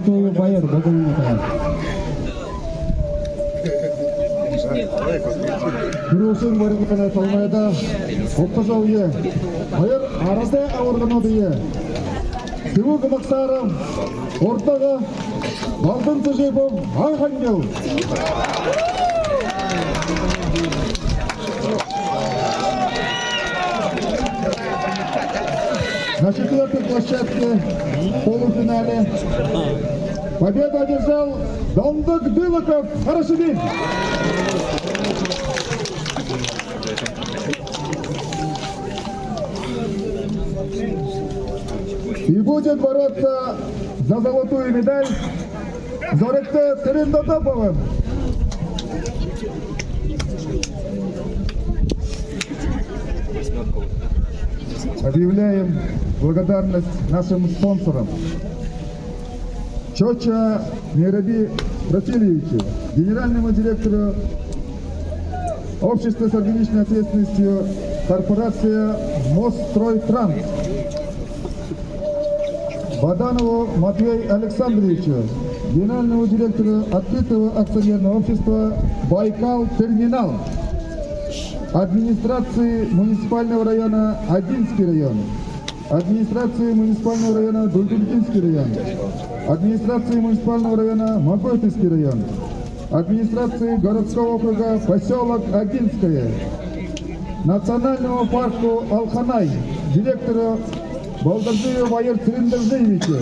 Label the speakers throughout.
Speaker 1: Ультутую Байер Богомилова. Күрушін барығына талмайда Оқтажау е. Байер арады ауырғыны е. Севу қымақсарым ортаға балдың тұжебім Архангел. На четвертой площадке полуфинале победу одержал Дондук Дылыков Харашибин. И будет бороться за золотую медаль Зоректе Терендотоповым. Объявляем благодарность нашим спонсорам. Чоча Мираби Васильевичу, генеральному директору общества с ограниченной ответственностью корпорация Мосстройтранс. Баданову Матвею Александровичу, генеральному директору открытого акционерного общества Байкал Терминал. Администрации муниципального района Одинский район, администрации муниципального района Дульдинский район, администрации муниципального района Магойтовский район, администрации городского округа поселок Одинское, национальному парку Алханай, директору Балдыржиева Байер Цирендержиевича,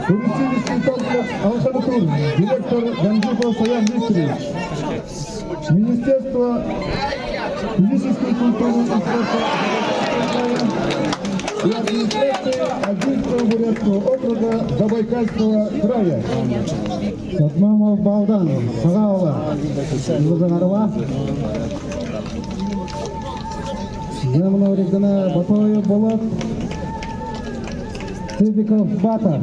Speaker 1: туристический комплекс Алханатур, директор Ганджипов Саян Викторович, Министерство физической культуры и спорта и администрации Одинского бурятского округа Забайкальского края. Сатмамов Балдан, Сагаула, Лузанарова. Земного региона Батоев Болот, Цыбиков Бата.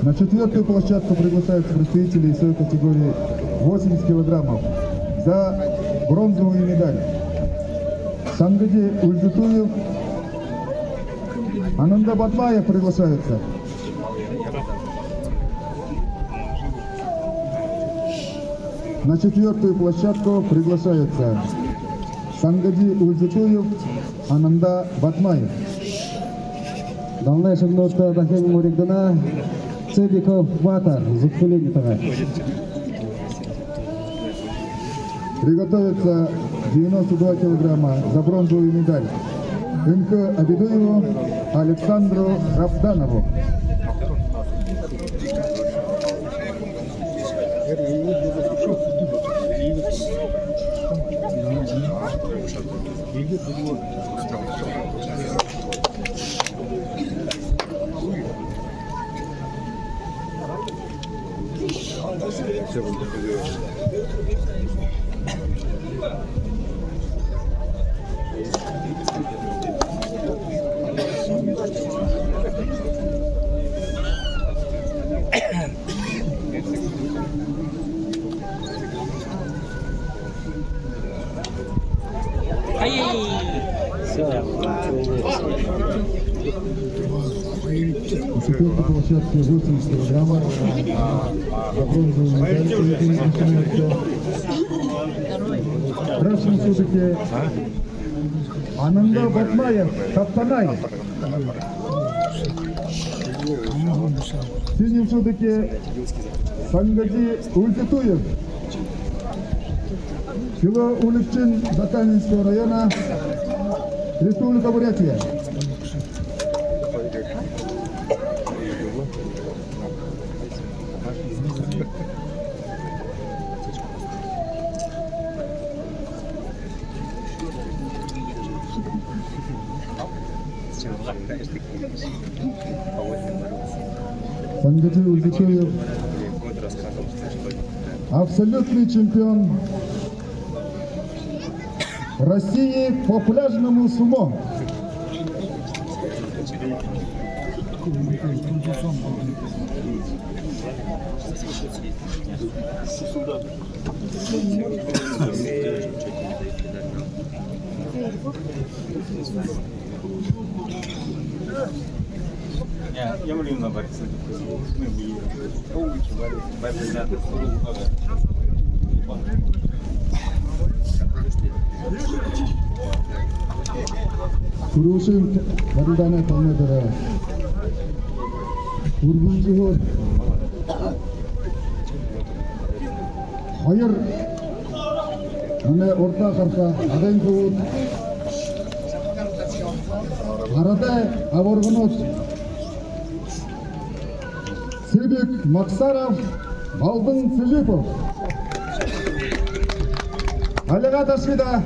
Speaker 2: На четвертую площадку приглашаются представители весовой категории 80 килограммов за бронзовую медаль. Сангыди Ульзутуев, Ананда Батмаев приглашаются. На четвертую площадку приглашаются Сангыди Ульзутуев, Ананда Батмаев.
Speaker 1: Дальше минута Дахим Муригдана, Цыбиков Бата, Зубтулинитова.
Speaker 2: Приготовится 92 килограмма за бронзовую медаль МК Абидуеву Александру Рафданову. Четвертый площадке 80 килограммов. За бронзовую медаль. Красный все-таки Ананда Батмаев, Таптанай. Синим все-таки Сангыди Ультутуев. Село Уликчин Закаменского района, Республика Бурятия. Сангачи Ульзикоев, абсолютный чемпион России по пляжному сумо.
Speaker 3: Я молю на борце. Мы были.
Speaker 2: Kuruşun barıdana kalmadıra. Vurguncu hor. Hayır. Mane orta karka. Aden kuvut. Arada avorgunot. Sebek Maksarov, Балдын Сыжипов. Алиға Ташвида.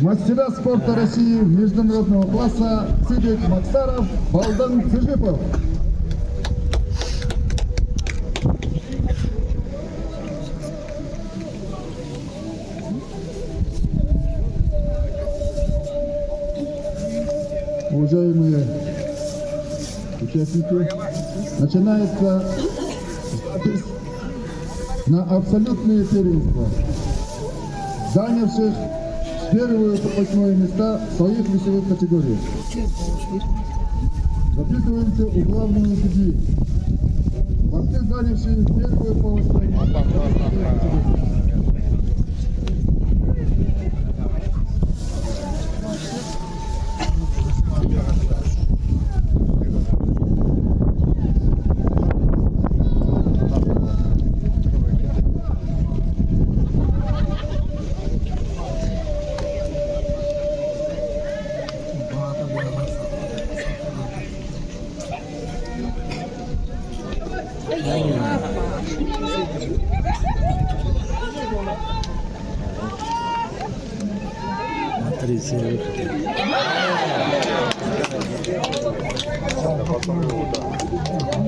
Speaker 2: Мастера спорта России международного класса Себек Максаров, Балдын Сыжипов. Уважаемые участники, начинается запись на абсолютные первенства, занявших первые по 8 места в своих весовых категориях. Записываемся у главного судьи. Борцы, занявшие первые по 8 места в своих категориях.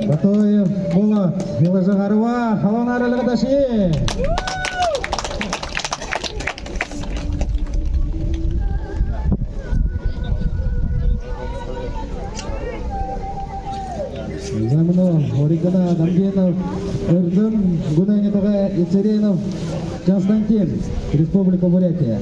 Speaker 1: Батоев Болот, Беложагарова, Халон аралығы Даши. Заманов, Оригана, Намгенов, Эрдым, Гунанитова, Ицеренов, Константин, Республика Бурятия.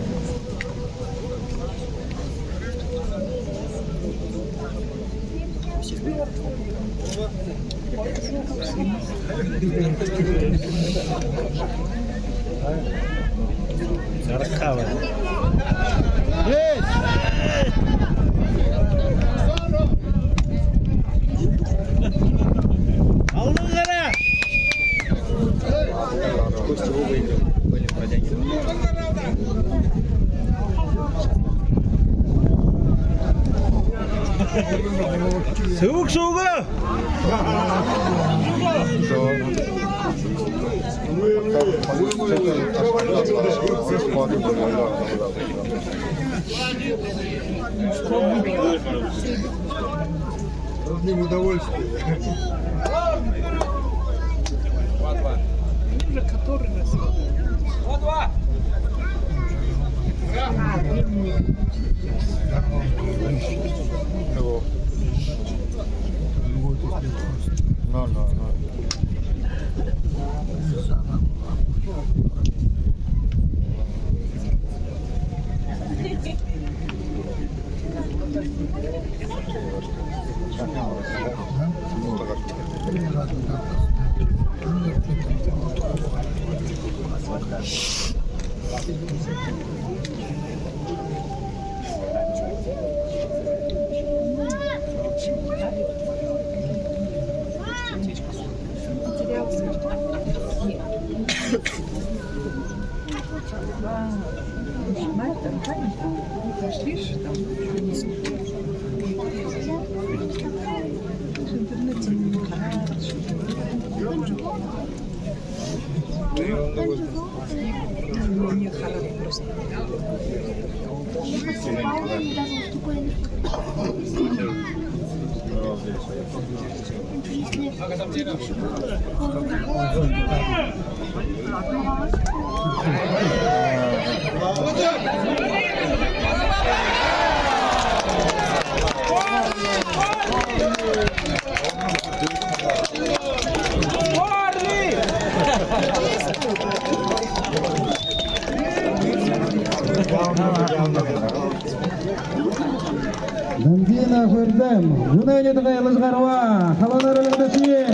Speaker 3: Soğuk soğuk.
Speaker 2: Одним удовольствием.
Speaker 4: Нажимает, Зашли, что там? В интернете не хорошо. Не хорошо просто.
Speaker 1: Дандина Фердем, Юнайни Тагай Лыжгарва, Халанар Лыгдаши.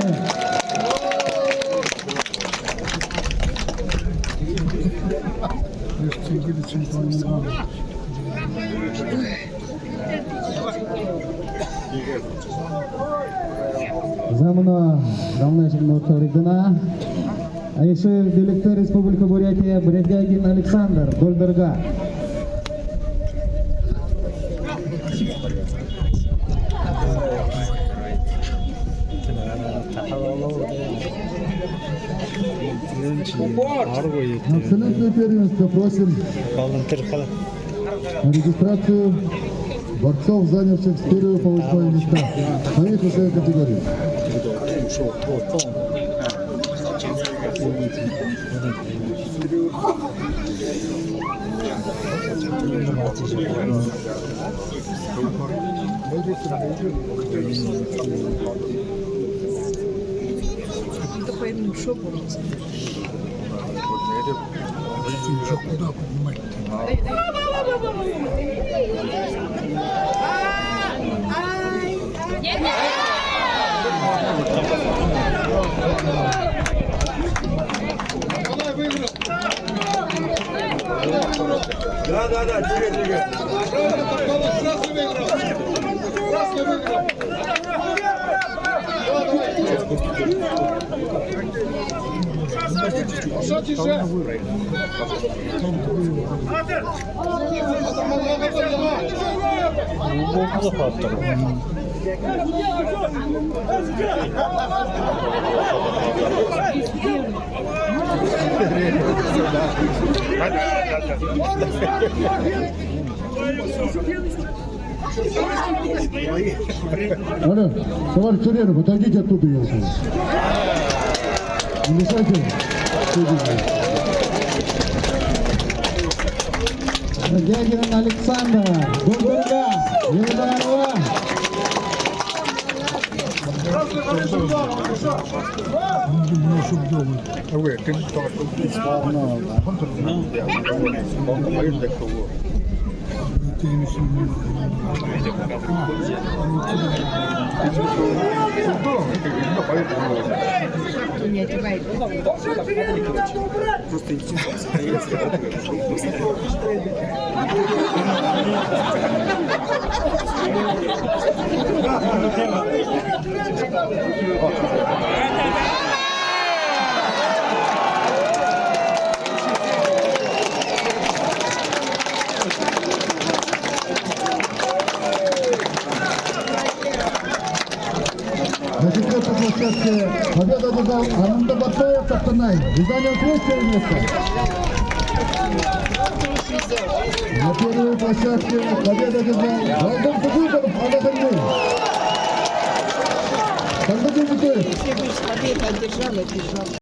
Speaker 1: Замына Галнашин Нурталикдана, Айши Делектор Республика Бурятия, Бревдягин Александр, Дольдерга.
Speaker 2: Абсолютное первенство просим на регистрацию борцов, занявших с 1 по 8 места в своих весовых категориях.
Speaker 4: Это по одним шопам.
Speaker 3: Да, двигай.
Speaker 2: Алло, товарищ Цуренов, отойдите оттуда, я услышал. Не мешайте.
Speaker 1: Бревдягин Александр, Дольдерга, Юнайни.
Speaker 4: Не одевай.
Speaker 2: На четвертой площадке победу одержал Армандо Батаев, Тахтанай. И занял третье место. На первой площадке победу одержал Валдон Кудюков, Анатолий. Константин Николаевич.
Speaker 4: Если бы победу одержал,